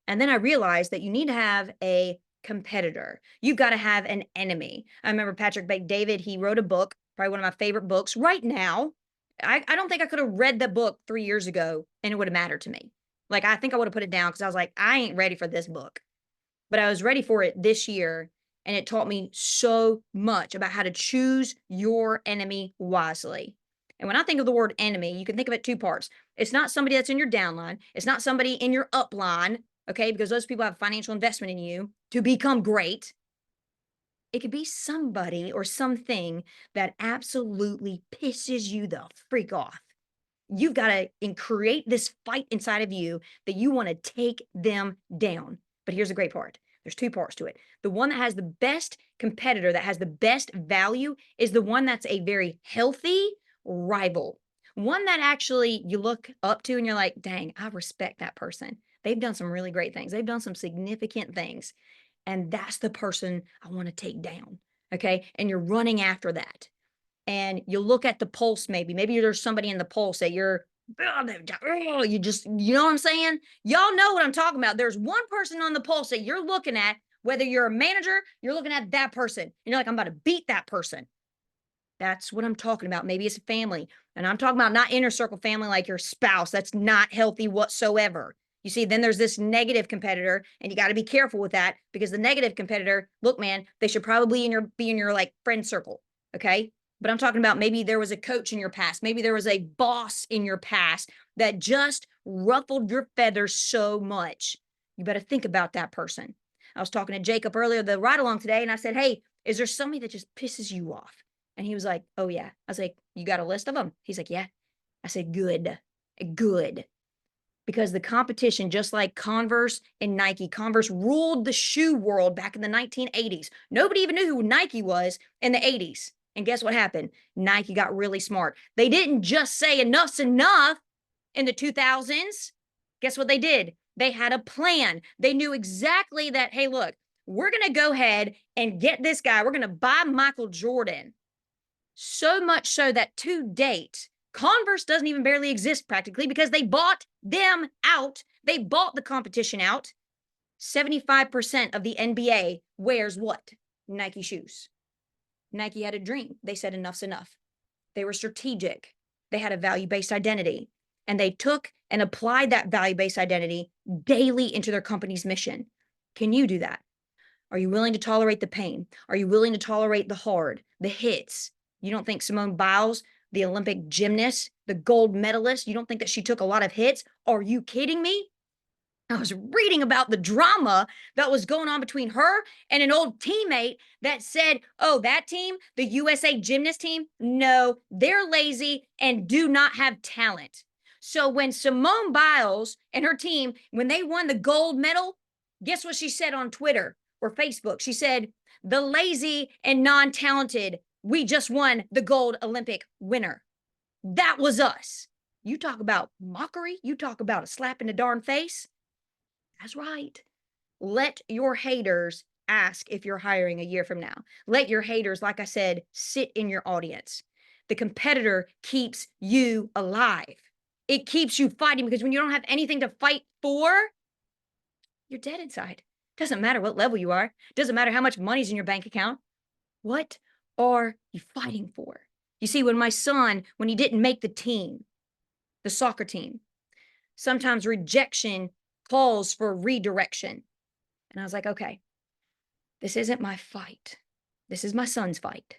Speaker 2: And then I realized that you need to have a competitor. You've got to have an enemy. I remember Patrick David, he wrote a book, probably one of my favorite books right now. I don't think I could have read the book 3 years ago and it would have mattered to me. Like, I think I would have put it down because I was like, I ain't ready for this book. But I was ready for it this year. And it taught me so much about how to choose your enemy wisely. And when I think of the word enemy, you can think of it two parts. It's not somebody that's in your downline. It's not somebody in your upline, okay? Because those people have financial investment in you to become great. It could be somebody or something that absolutely pisses you the freak off. You've got to create this fight inside of you that you want to take them down. But here's the great part. There's two parts to it. The one that has the best competitor, that has the best value, is the one that's a very healthy rival. One that actually you look up to and you're like, dang, I respect that person. They've done some really great things. They've done some significant things. And that's the person I want to take down. Okay. And you're running after that. And you look at the pulse, maybe there's somebody in the pulse that you just, you know what I'm saying? Y'all know what I'm talking about. There's one person on the pulse that you're looking at, whether you're a manager, you're looking at that person. And you're like, I'm about to beat that person. That's what I'm talking about. Maybe it's a family. And I'm talking about not inner circle family like your spouse. That's not healthy whatsoever. You see, then there's this negative competitor, and you got to be careful with that, because the negative competitor, look, man, they should probably be in your like friend circle. Okay. But I'm talking about maybe there was a coach in your past. Maybe there was a boss in your past that just ruffled your feathers so much. You better think about that person. I was talking to Jacob earlier, the ride along today, and I said, hey, is there somebody that just pisses you off? And he was like, oh, yeah. I was like, you got a list of them? He's like, yeah. I said, good, good. Because the competition, just like Converse and Nike, Converse ruled the shoe world back in the 1980s. Nobody even knew who Nike was in the 80s. And guess what happened? Nike got really smart. They didn't just say enough's enough in the 2000s. Guess what they did? They had a plan. They knew exactly that, hey, look, we're going to go ahead and get this guy. We're going to buy Michael Jordan. So much so that to date, Converse doesn't even barely exist practically, because they bought them out. They bought the competition out. 75% of the NBA wears what? Nike shoes. Nike had a dream. They said enough's enough. They were strategic. They had a value-based identity. And they took and applied that value-based identity daily into their company's mission. Can you do that? Are you willing to tolerate the pain? Are you willing to tolerate the hard, the hits? You don't think Simone Biles, the Olympic gymnast, the gold medalist, you don't think that she took a lot of hits? Are you kidding me? I was reading about the drama that was going on between her and an old teammate that said, oh, that team, the USA gymnast team, no, they're lazy and do not have talent. So when Simone Biles and her team, when they won the gold medal, guess what she said on Twitter or Facebook? She said, the lazy and non-talented, we just won the gold Olympic winner. That was us. You talk about mockery. You talk about a slap in the darn face. That's right. Let your haters ask if you're hiring a year from now. Let your haters, like I said, sit in your audience. The competitor keeps you alive. It keeps you fighting, because when you don't have anything to fight for, you're dead inside. Doesn't matter what level you are. Doesn't matter how much money's in your bank account. What are you fighting for? You see, when my son, when he didn't make the team, the soccer team, sometimes rejection calls for redirection. And I was like, okay, this isn't my fight. This is my son's fight.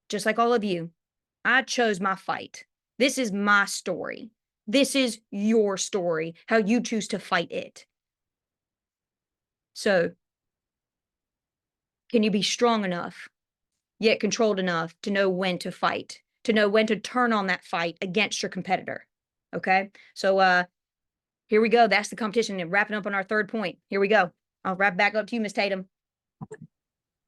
Speaker 2: Just like all of you, I chose my fight. This is my story. This is your story, how you choose to fight it. So, can you be strong enough, yet controlled enough to know when to fight, to know when to turn on that fight against your competitor? Okay. So, here we go. That's the competition. And wrapping up on our third point. Here we go. I'll wrap back up to you, Miss Tatum.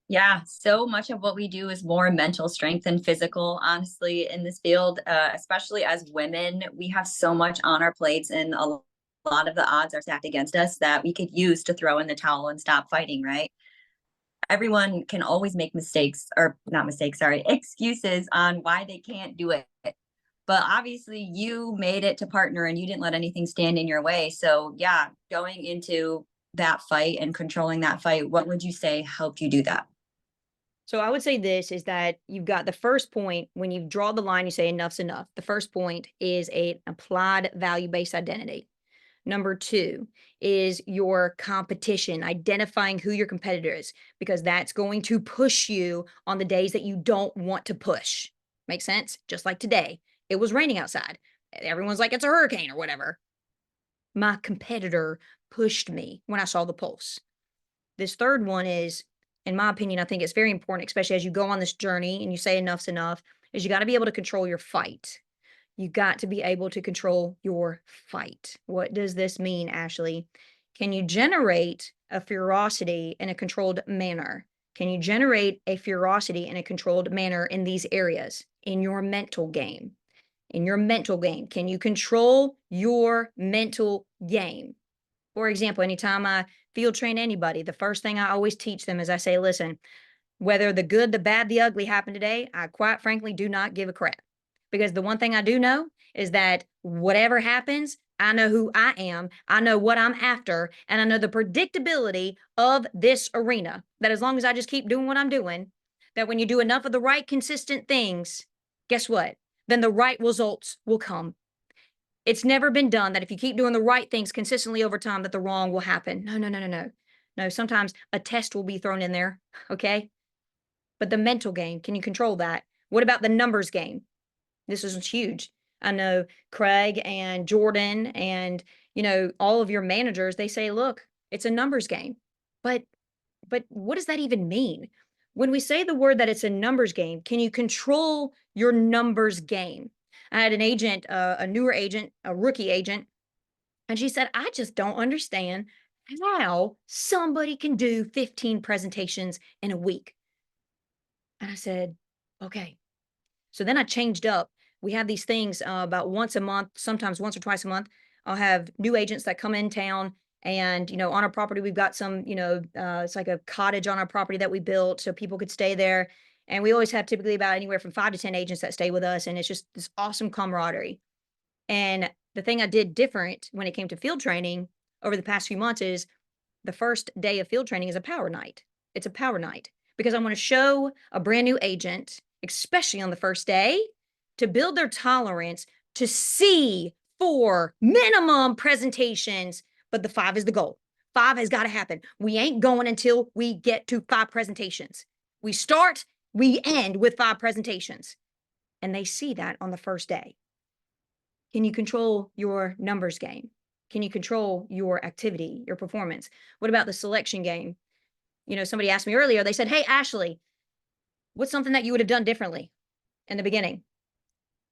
Speaker 1: Yeah, so much of what we do is more mental strength than physical, honestly, in this field, especially as women. We have so much on our plates, and a lot of the odds are stacked against us that we could use to throw in the towel and stop fighting, right? Everyone can always make mistakes, or not mistakes, sorry, excuses on why they can't do it. But obviously, you made it to partner and you didn't let anything stand in your way. So, yeah, going into that fight and controlling that fight, what would you say helped you do that?
Speaker 2: So I would say this is that you've got the first point. When you draw the line, you say enough's enough. The first point is a applied value-based identity. Number two is your competition, identifying who your competitor is, because that's going to push you on the days that you don't want to push. Make sense? Just like today, it was raining outside. Everyone's like, it's a hurricane or whatever. My competitor pushed me when I saw the pulse. This third one is, in my opinion, I think it's very important, especially as you go on this journey and you say enough's enough, is you got to be able to control your fight. You got to be able to control your fight. What does this mean, Ashley? Can you generate a ferocity in a controlled manner? Can you generate a ferocity in a controlled manner in these areas? In your mental game. In your mental game. Can you control your mental game? For example, anytime I field train anybody, the first thing I always teach them is I say, listen, whether the good, the bad, the ugly happened today, I quite frankly do not give a crap. Because the one thing I do know is that whatever happens, I know who I am, I know what I'm after, and I know the predictability of this arena. That as long as I just keep doing what I'm doing, that when you do enough of the right, consistent things, guess what? Then the right results will come. It's never been done that if you keep doing the right things consistently over time, that the wrong will happen. No, no, no, no, no. No, sometimes a test will be thrown in there, okay? But the mental game, can you control that? What about the numbers game? This is huge. I know Craig and Jordan and, all of your managers, they say, look, it's a numbers game. But what does that even mean? When we say the word that it's a numbers game, can you control your numbers game? I had an agent, a newer agent, a rookie agent, and she said, I just don't understand how somebody can do 15 presentations in a week. And I said, okay. So then I changed up. We have these things about once a month, sometimes once or twice a month. I'll have new agents that come in town. And, on our property, we've got some, it's like a cottage on our property that we built so people could stay there. And we always have typically about anywhere from 5 to 10 agents that stay with us. And it's just this awesome camaraderie. And the thing I did different when it came to field training over the past few months is the first day of field training is a power night. It's a power night because I want to show a brand new agent, especially on the first day, to build their tolerance to see 4 minimum presentations, but the 5 is the goal. 5 has got to happen. We ain't going until we get to 5 presentations. We start, we end with 5 presentations. And they see that on the first day. Can you control your numbers game? Can you control your activity, your performance? What about the selection game? You know, somebody asked me earlier, they said, hey, Ashley, what's something that you would have done differently in the beginning?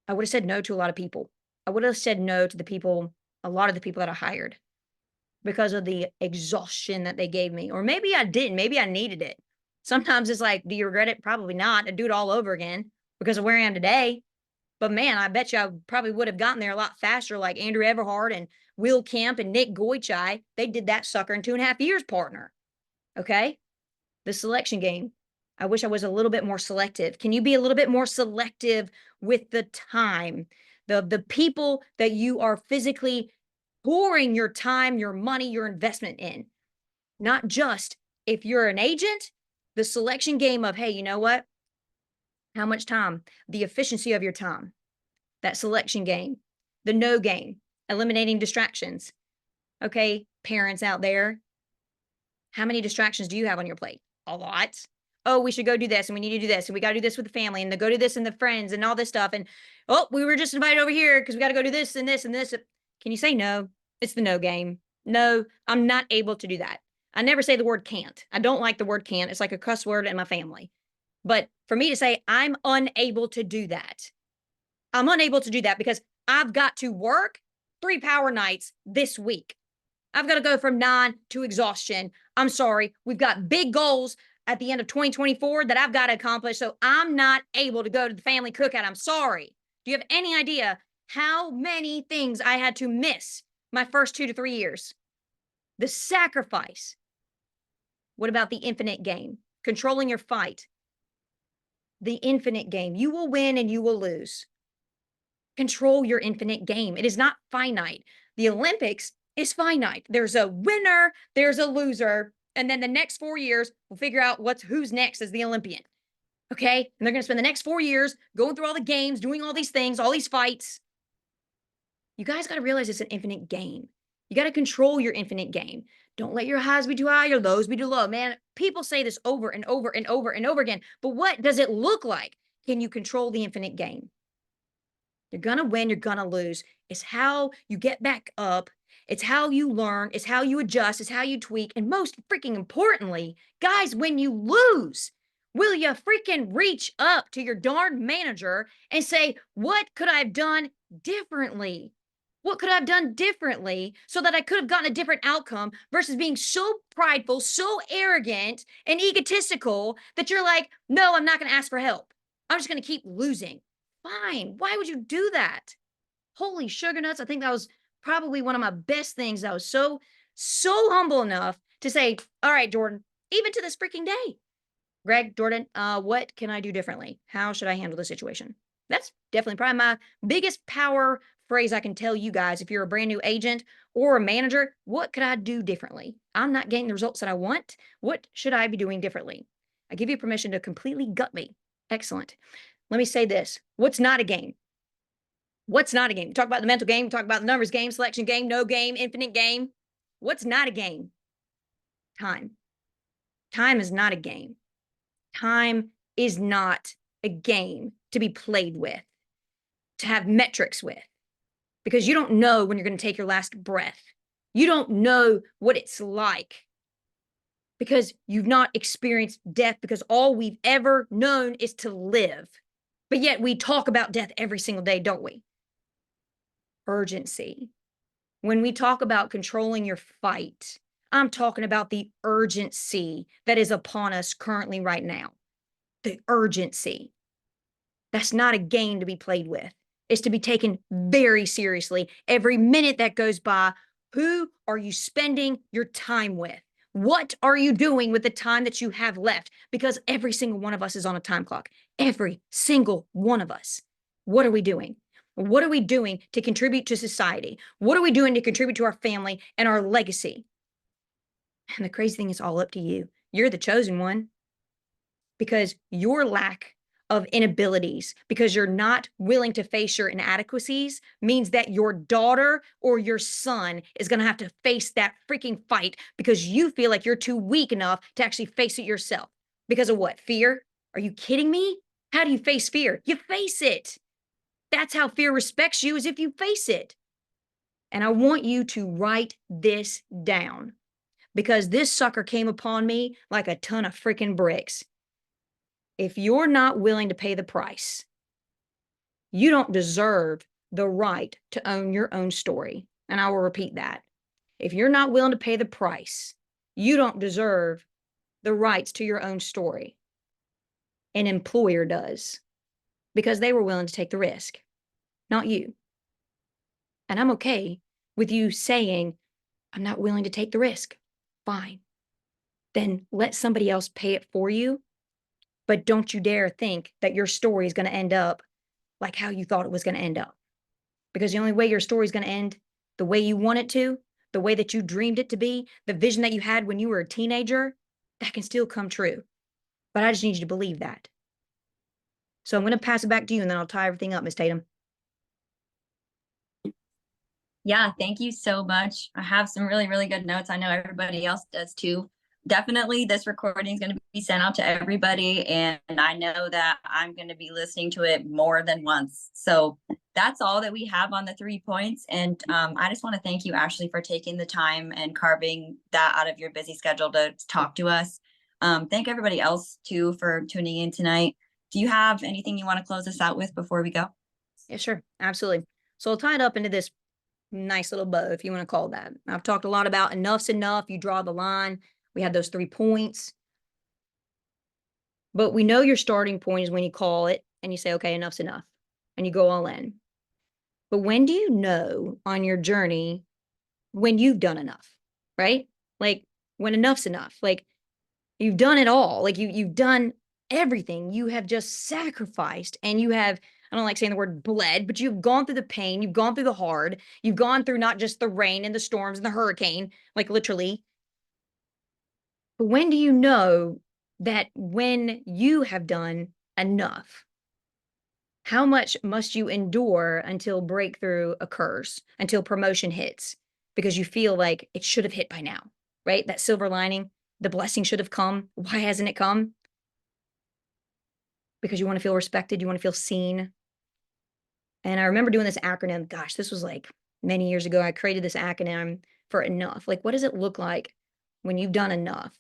Speaker 2: I would have said no to a lot of people. I would have said no to the people, a lot of the people that I hired because of the exhaustion that they gave me. Or maybe I didn't. Maybe I needed it. Sometimes it's like, do you regret it? Probably not. I'd do it all over again because of where I am today. But man, I bet you I probably would have gotten there a lot faster, like Andrew Everhart and Will Kemp and Nick Goichai. They did that sucker in 2.5 years, partner. Okay? The selection game. I wish I was a little bit more selective. Can you be a little bit more selective with the time? The people that you are physically pouring your time, your money, your investment in. Not just if you're an agent, the selection game of, hey, you know what? How much time? The efficiency of your time. That selection game. The no game. Eliminating distractions. Okay, parents out there, how many distractions do you have on your plate? A lot. Oh, we should go do this and we need to do this and we got to do this with the family and to go do this and the friends and all this stuff. And oh, we were just invited over here because we got to go do this and this and this. Can you say no? It's the no game. No, I'm not able to do that. I never say the word can't. I don't like the word can't. It's like a cuss word in my family. But for me to say I'm unable to do that, I'm unable to do that because I've got to work 3 power nights this week. I've got to go from 9 to exhaustion. I'm sorry. We've got big goals at the end of 2024 that I've got to accomplish. So I'm not able to go to the family cookout. I'm sorry. Do you have any idea how many things I had to miss my first 2 to 3 years? The sacrifice. What about the infinite game? Controlling your fight. The infinite game. You will win and you will lose. Control your infinite game. It is not finite. The Olympics is finite. There's a winner, there's a loser, and then the next 4 years we'll figure out who's next as the Olympian. Okay? And they're going to spend the next 4 years going through all the games, doing all these things, all these fights. You guys got to realize it's an infinite game. You got to control your infinite game. Don't let your highs be too high, your lows be too low. Man, people say this over and over and over and over again, but what does it look like? Can you control the infinite game? You're going to win, you're going to lose. It's how you get back up. It's how you learn. It's how you adjust. It's how you tweak. And most freaking importantly, guys, when you lose, will you freaking reach up to your darn manager and say, what could I have done differently? What could I have done differently so that I could have gotten a different outcome versus being so prideful, so arrogant and egotistical that you're like, no, I'm not going to ask for help. I'm just going to keep losing. Fine. Why would you do that? Holy sugar nuts. I think that was probably one of my best things. I was so humble enough to say, all right, Jordan, even to this freaking day, Greg, Jordan, what can I do differently? How should I handle the situation? That's definitely probably my biggest power phrase I can tell you guys. If you're a brand new agent or a manager, what could I do differently? I'm not getting the results that I want. What should I be doing differently? I give you permission to completely gut me. Excellent. Let me say this. What's not a game? What's not a game? We talk about the mental game. We talk about the numbers game, selection game, no game, infinite game. What's not a game? Time. Time is not a game. Time is not a game to be played with, to have metrics with, because you don't know when you're going to take your last breath. You don't know what it's like because you've not experienced death, because all we've ever known is to live. But yet we talk about death every single day, don't we? Urgency. When we talk about controlling your fight, I'm talking about the urgency that is upon us currently right now. The urgency. That's not a game to be played with. It's to be taken very seriously. Every minute that goes by, who are you spending your time with? What are you doing with the time that you have left? Because every single one of us is on a time clock. Every single one of us. What are we doing? What are we doing to contribute to society? What are we doing to contribute to our family and our legacy? And the crazy thing is all up to you. You're the chosen one, because your lack of inabilities because you're not willing to face your inadequacies means that your daughter or your son is going to have to face that freaking fight because you feel like you're too weak enough to actually face it yourself. Because of what? Fear? Are you kidding me? How do you face fear? You face it. That's how fear respects you, is if you face it. And I want you to write this down because this sucker came upon me like a ton of freaking bricks. If you're not willing to pay the price, you don't deserve the right to own your own story. And I will repeat that. If you're not willing to pay the price, you don't deserve the rights to your own story. An employer does because they were willing to take the risk, not you. And I'm okay with you saying, I'm not willing to take the risk. Fine. Then let somebody else pay it for you. But don't you dare think that your story is going to end up like how you thought it was going to end up. Because the only way your story is going to end the way you want it to, the way that you dreamed it to be, the vision that you had when you were a teenager, that can still come true. But I just need you to believe that. So I'm going to pass it back to you and then I'll tie everything up, Miss Tatum.
Speaker 1: Yeah, thank you so much. I have some really, really good notes. I know everybody else does too. Definitely, this recording is going to be sent out to everybody, and I know that I'm going to be listening to it more than once. So that's all that we have on the 3 points. And I just want to thank you, Ashley, for taking the time and carving that out of your busy schedule to talk to us. Thank everybody else too for tuning in tonight. Do you have anything you want to close us out with before we go?
Speaker 2: Yeah, sure. Absolutely. So I'll tie it up into this nice little bow, if you want to call that. I've talked a lot about enough's enough. You draw the line. We had those 3 points. But we know your starting point is when you call it and you say, okay, enough's enough. And you go all in. But when do you know on your journey when you've done enough, right? Like when enough's enough, like you've done it all, like you've done everything. You have just sacrificed and you have, I don't like saying the word bled, but you've gone through the pain, you've gone through the hard, you've gone through not just the rain and the storms and the hurricane, like literally. But when do you know that when you have done enough? How much must you endure until breakthrough occurs, until promotion hits? Because you feel like it should have hit by now, right? That silver lining, the blessing should have come. Why hasn't it come? Because you want to feel respected, you want to feel seen. And I remember doing this acronym. Gosh, this was like many years ago. I created this acronym for enough. Like, what does it look like when you've done enough?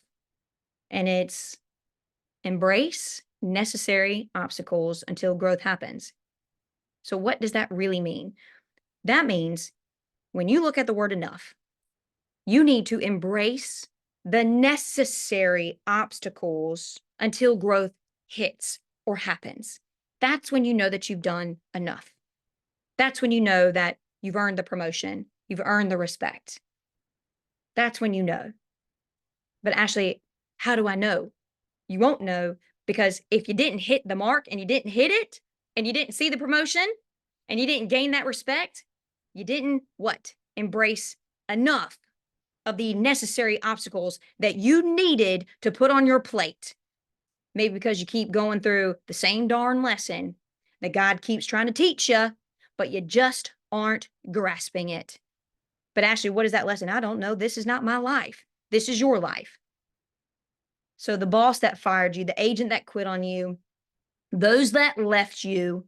Speaker 2: And it's embrace necessary obstacles until growth happens. So, what does that really mean? That means when you look at the word enough, you need to embrace the necessary obstacles until growth hits or happens. That's when you know that you've done enough. That's when you know that you've earned the promotion, you've earned the respect. That's when you know. But Ashley, how do I know? You won't know because if you didn't hit the mark and you didn't hit it and you didn't see the promotion and you didn't gain that respect, you didn't what? Embrace enough of the necessary obstacles that you needed to put on your plate. Maybe because you keep going through the same darn lesson that God keeps trying to teach you, but you just aren't grasping it. But Ashley, what is that lesson? I don't know. This is not my life. This is your life. So the boss that fired you, the agent that quit on you, those that left you,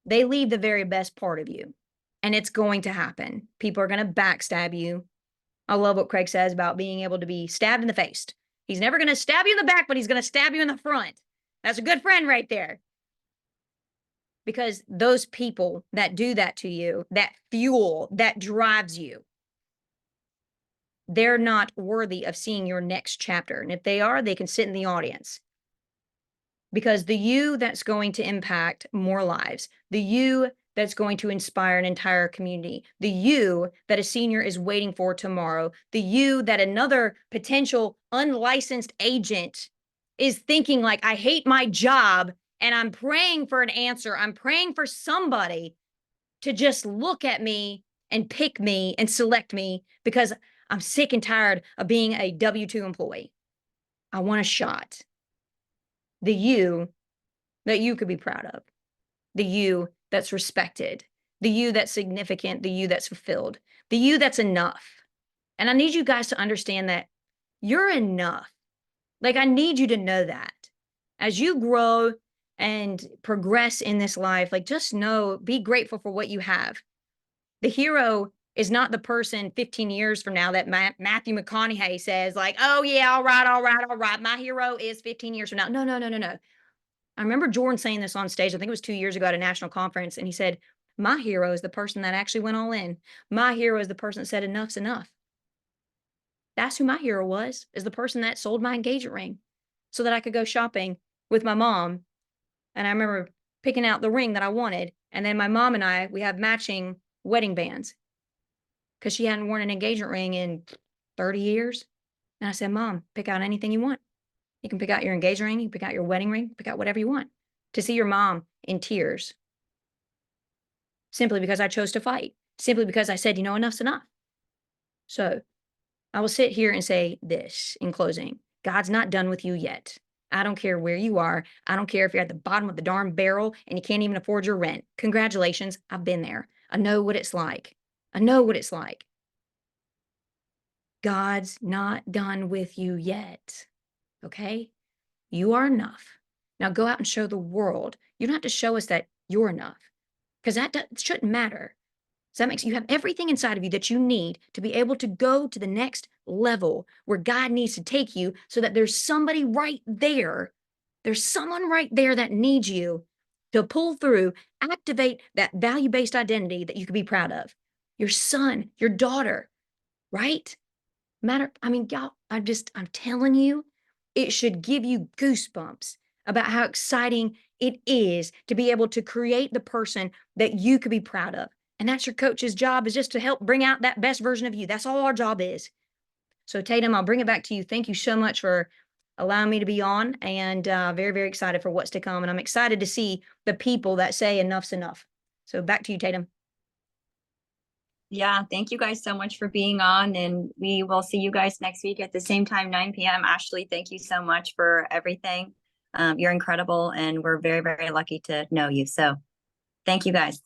Speaker 2: they leave the very best part of you. And it's going to happen. People are going to backstab you. I love what Craig says about being able to be stabbed in the face. He's never going to stab you in the back, but he's going to stab you in the front. That's a good friend right there. Because those people that do that to you, that fuel that drives you, they're not worthy of seeing your next chapter. And if they are, they can sit in the audience. Because the you that's going to impact more lives, the you that's going to inspire an entire community, the you that a senior is waiting for tomorrow, the you that another potential unlicensed agent is thinking like, I hate my job and I'm praying for an answer. I'm praying for somebody to just look at me and pick me and select me because I'm sick and tired of being a W-2 employee. I want a shot. The you that you could be proud of, the you that's respected, the you that's significant, the you that's fulfilled, the you that's enough. And I need you guys to understand that you're enough. Like, I need you to know that as you grow and progress in this life, like, just know, be grateful for what you have. The hero is not the person 15 years from now that Matthew McConaughey says, like, oh, yeah, all right, all right, all right. My hero is 15 years from now. No, no, no, no, no. I remember Jordan saying this on stage. I think it was 2 years ago at a national conference. And he said, my hero is the person that actually went all in. My hero is the person that said, enough's enough. That's who my hero was, is the person that sold my engagement ring so that I could go shopping with my mom. And I remember picking out the ring that I wanted. And then my mom and I, we have matching wedding bands because she hadn't worn an engagement ring in 30 years. And I said, Mom, pick out anything you want. You can pick out your engagement ring, you can pick out your wedding ring, pick out whatever you want. To see your mom in tears simply because I chose to fight, simply because I said, you know, enough's enough. So I will sit here and say this in closing: God's not done with you yet. I don't care where you are. I don't care if you're at the bottom of the darn barrel and you can't even afford your rent. Congratulations. I've been there. I know what it's like. I know what it's like. God's not done with you yet. Okay? You are enough. Now go out and show the world. You don't have to show us that you're enough, because that shouldn't matter. So that makes you have everything inside of you that you need to be able to go to the next level where God needs to take you, so that there's somebody right there. There's someone right there that needs you to pull through, activate that value-based identity that you could be proud of. Your son, your daughter, right? I mean, y'all, I'm telling you, it should give you goosebumps about how exciting it is to be able to create the person that you could be proud of. And that's your coach's job, is just to help bring out that best version of you. That's all our job is. So Tatum, I'll bring it back to you. Thank you so much for allowing me to be on, and very, very excited for what's to come. And I'm excited to see the people that say enough's enough. So back to you, Tatum.
Speaker 1: Yeah, thank you guys so much for being on, and we will see you guys next week at the same time, 9 p.m. Ashley, thank you so much for everything. You're incredible, and we're very, very lucky to know you. So thank you guys.